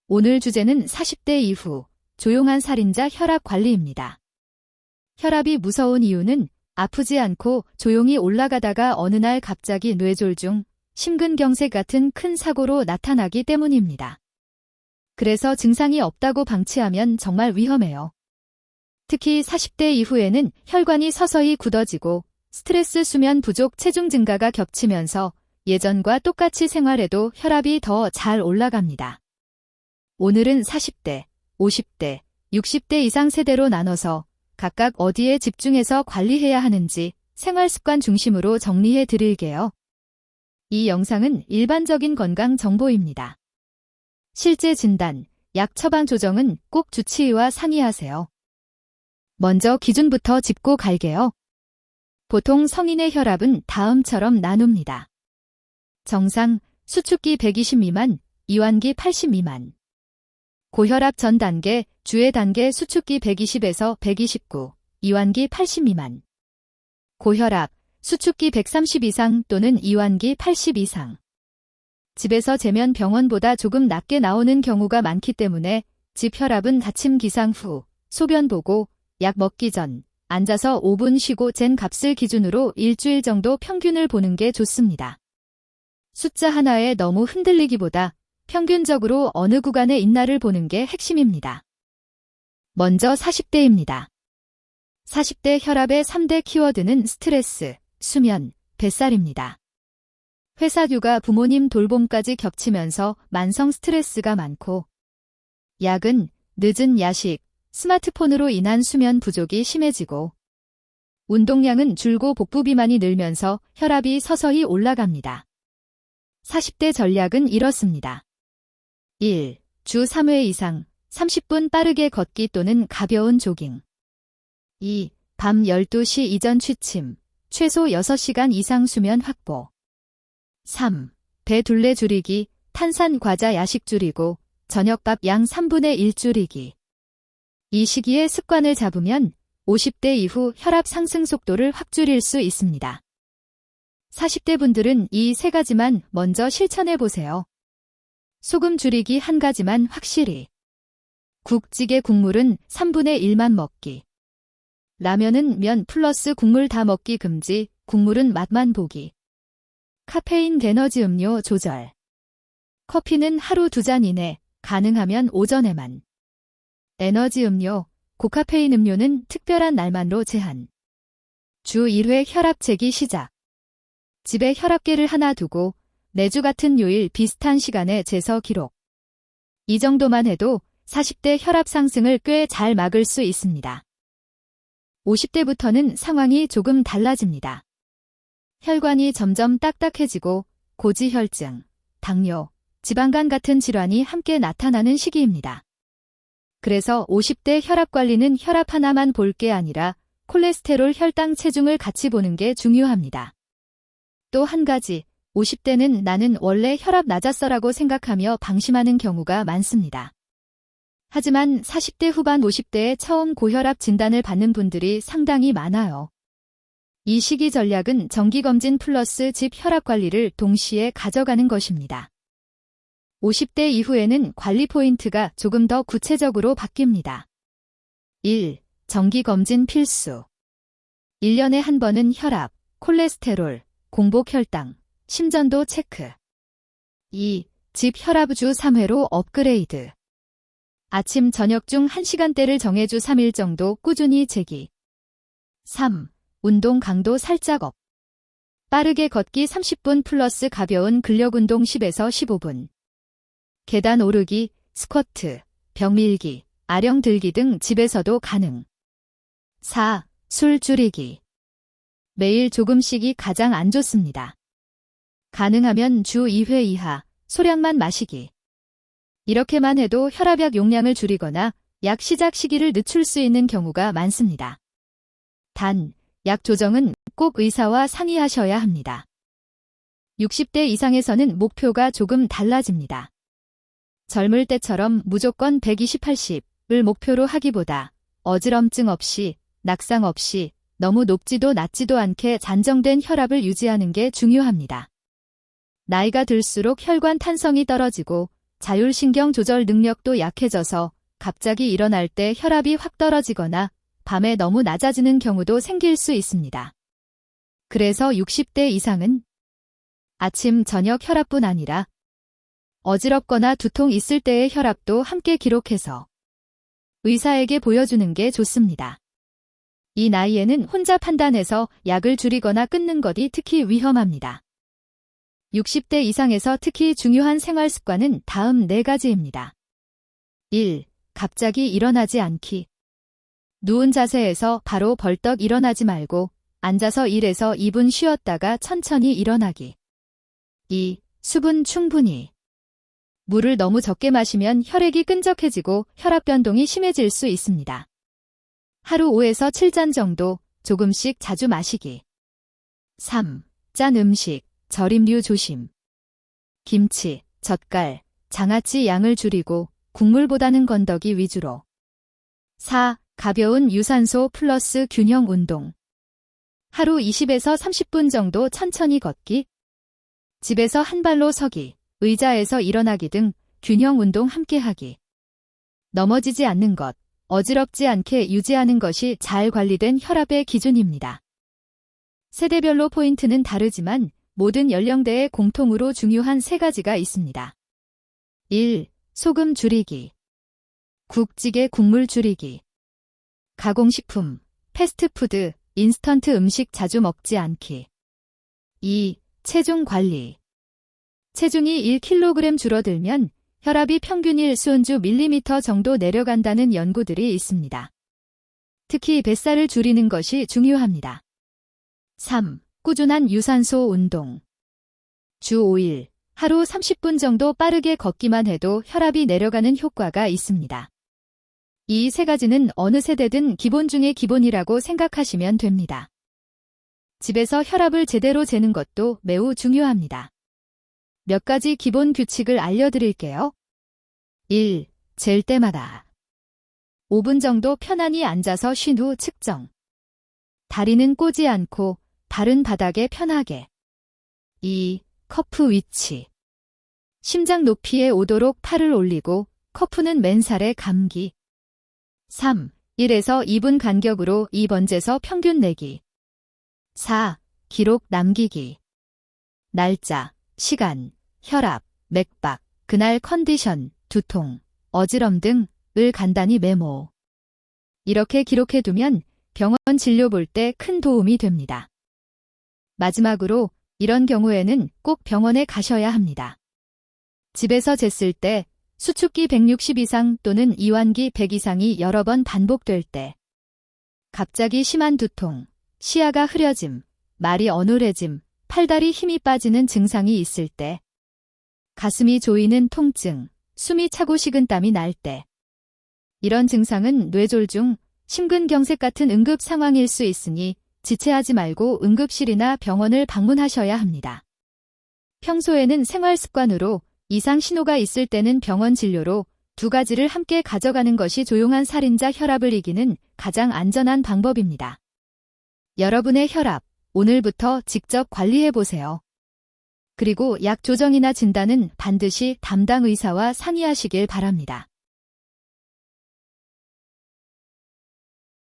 오늘 주제는 40대 이후 조용한 살인자 혈압 관리입니다. 혈압이 무서운 이유는 아프지 않고 조용히 올라가다가 어느 날 갑자기 뇌졸중, 심근경색 같은 큰 사고로 나타나기 때문입니다. 그래서 증상이 없다고 방치하면 정말 위험해요. 특히 40대 이후에는 혈관이 서서히 굳어지고 스트레스, 수면 부족, 체중 증가가 겹치면서 예전과 똑같이 생활해도 혈압이 더 잘 올라갑니다. 오늘은 40대, 50대, 60대 이상 세대로 나눠서 각각 어디에 집중해서 관리해야 하는지 생활습관 중심으로 정리해 드릴게요. 이 영상은 일반적인 건강 정보입니다. 실제 진단, 약 처방 조정은 꼭 주치의와 상의하세요. 먼저 기준부터 짚고 갈게요. 보통 성인의 혈압은 다음처럼 나눕니다. 정상, 수축기 120 미만, 이완기 80 미만. 고혈압 전 단계, 주의 단계 수축기 120에서 129, 이완기 80 미만. 고혈압, 수축기 130 이상 또는 이완기 80 이상. 집에서 재면 병원보다 조금 낮게 나오는 경우가 많기 때문에 집 혈압은 아침 기상 후, 소변 보고, 약 먹기 전, 앉아서 5분 쉬고 잰 값을 기준으로 일주일 정도 평균을 보는 게 좋습니다. 숫자 하나에 너무 흔들리기보다 평균적으로 어느 구간에 있나를 보는 게 핵심입니다. 먼저 40대입니다. 40대 혈압의 3대 키워드는 스트레스, 수면, 뱃살입니다. 회사 휴가, 부모님 돌봄까지 겹치면서 만성 스트레스가 많고, 야근, 늦은 야식, 스마트폰으로 인한 수면 부족이 심해지고, 운동량은 줄고 복부 비만이 늘면서 혈압이 서서히 올라갑니다. 40대 전략은 이렇습니다. 1. 주 3회 이상 30분 빠르게 걷기 또는 가벼운 조깅. 2. 밤 12시 이전 취침, 최소 6시간 이상 수면 확보. 3. 배 둘레 줄이기, 탄산 과자 야식 줄이고 저녁밥 양 3분의 1 줄이기. 이 시기에 습관을 잡으면 50대 이후 혈압 상승 속도를 확 줄일 수 있습니다. 40대 분들은 이 세 가지만 먼저 실천해 보세요. 소금 줄이기 한 가지만 확실히. 국찌개 국물은 3분의 1만 먹기. 라면은 면 플러스 국물 다 먹기 금지, 국물은 맛만 보기. 카페인 에너지 음료 조절. 커피는 하루 2잔 이내, 가능하면 오전에만. 에너지 음료, 고카페인 음료는 특별한 날만로 제한. 주 1회 혈압 재기 시작. 집에 혈압계를 하나 두고 매주 같은 요일 비슷한 시간에 재서 기록. 이 정도만 해도 40대 혈압 상승을 꽤 잘 막을 수 있습니다. 50대부터는 상황이 조금 달라집니다. 혈관이 점점 딱딱해지고 고지혈증, 당뇨, 지방간 같은 질환이 함께 나타나는 시기입니다. 그래서 50대 혈압 관리는 혈압 하나만 볼 게 아니라 콜레스테롤, 혈당, 체중을 같이 보는 게 중요합니다. 또 한 가지, 50대는 나는 원래 혈압 낮았어라고 생각하며 방심하는 경우가 많습니다. 하지만 40대 후반 50대에 처음 고혈압 진단을 받는 분들이 상당히 많아요. 이 시기 전략은 정기검진 플러스 집 혈압 관리를 동시에 가져가는 것입니다. 50대 이후에는 관리 포인트가 조금 더 구체적으로 바뀝니다. 1. 정기검진 필수. 1년에 한 번은 혈압, 콜레스테롤, 공복 혈당, 심전도 체크. 2. 집 혈압 주 3회로 업그레이드. 아침 저녁 중 1시간대를 정해 주 3일 정도 꾸준히 재기. 3. 운동 강도 살짝 업. 빠르게 걷기 30분 플러스 가벼운 근력운동 10에서 15분. 계단 오르기, 스쿼트, 벽 밀기, 아령 들기 등 집에서도 가능. 4. 술 줄이기. 매일 조금씩이 가장 안 좋습니다. 가능하면 주 2회 이하, 소량만 마시기. 이렇게만 해도 혈압약 용량을 줄이거나 약 시작 시기를 늦출 수 있는 경우가 많습니다. 단, 약 조정은 꼭 의사와 상의하셔야 합니다. 60대 이상에서는 목표가 조금 달라집니다. 젊을 때처럼 무조건 120/80을 목표로 하기보다 어지럼증 없이, 낙상 없이 너무 높지도 낮지도 않게 안정된 혈압을 유지하는 게 중요합니다. 나이가 들수록 혈관 탄성이 떨어지고 자율신경 조절 능력도 약해져서 갑자기 일어날 때 혈압이 확 떨어지거나 밤에 너무 낮아지는 경우도 생길 수 있습니다. 그래서 60대 이상은 아침, 저녁 혈압뿐 아니라 어지럽거나 두통 있을 때의 혈압도 함께 기록해서 의사에게 보여주는 게 좋습니다. 이 나이에는 혼자 판단해서 약을 줄이거나 끊는 것이 특히 위험합니다. 60대 이상에서 특히 중요한 생활 습관은 다음 4가지입니다. 1. 갑자기 일어나지 않기. 누운 자세에서 바로 벌떡 일어나지 말고 앉아서 1에서 2분 쉬었다가 천천히 일어나기. 2. 수분 충분히. 물을 너무 적게 마시면 혈액이 끈적해지고 혈압 변동이 심해질 수 있습니다. 하루 5에서 7잔 정도 조금씩 자주 마시기. 3. 짠 음식, 절임류 조심. 김치, 젓갈, 장아찌 양을 줄이고 국물보다는 건더기 위주로. 4. 가벼운 유산소 플러스 균형 운동. 하루 20에서 30분 정도 천천히 걷기. 집에서 한 발로 서기, 의자에서 일어나기 등 균형 운동 함께 하기. 넘어지지 않는 것, 어지럽지 않게 유지하는 것이 잘 관리된 혈압의 기준입니다. 세대별로 포인트는 다르지만 모든 연령대에 공통으로 중요한 3가지가 있습니다. 1. 소금 줄이기. 국찌개 국물 줄이기. 가공식품, 패스트푸드, 인스턴트 음식 자주 먹지 않기. 2. 체중 관리. 체중이 1kg 줄어들면 혈압이 평균 1순주 밀리미터 정도 내려간다는 연구들이 있습니다. 특히 뱃살을 줄이는 것이 중요합니다. 3. 꾸준한 유산소 운동. 주 5일, 하루 30분 정도 빠르게 걷기만 해도 혈압이 내려가는 효과가 있습니다. 이 3가지는 어느 세대든 기본 중의 기본이라고 생각하시면 됩니다. 집에서 혈압을 제대로 재는 것도 매우 중요합니다. 몇 가지 기본 규칙을 알려드릴게요. 1. 잴 때마다 5분 정도 편안히 앉아서 쉰 후 측정. 다리는 꼬지 않고 발은 바닥에 편하게. 2. 커프 위치. 심장 높이에 오도록 팔을 올리고 커프는 맨살에 감기. 3. 1에서 2분 간격으로 입 번째서 평균 내기. 4. 기록 남기기. 날짜, 시간, 혈압, 맥박, 그날 컨디션, 두통, 어지럼 등을 간단히 메모. 이렇게 기록해두면 병원 진료 볼 때 큰 도움이 됩니다. 마지막으로 이런 경우에는 꼭 병원에 가셔야 합니다. 집에서 쟀을 때 수축기 160 이상 또는 이완기 100 이상이 여러 번 반복될 때, 갑자기 심한 두통, 시야가 흐려짐, 말이 어눌해짐, 팔다리 힘이 빠지는 증상이 있을 때, 가슴이 조이는 통증, 숨이 차고 식은땀이 날 때, 이런 증상은 뇌졸중, 심근경색 같은 응급 상황일 수 있으니 지체하지 말고 응급실이나 병원을 방문하셔야 합니다. 평소에는 생활 습관으로 이상 신호가 있을 때는 병원 진료로 2가지를 함께 가져가는 것이 조용한 살인자 혈압을 이기는 가장 안전한 방법입니다. 여러분의 혈압, 오늘부터 직접 관리해보세요. 그리고 약 조정이나 진단은 반드시 담당 의사와 상의하시길 바랍니다.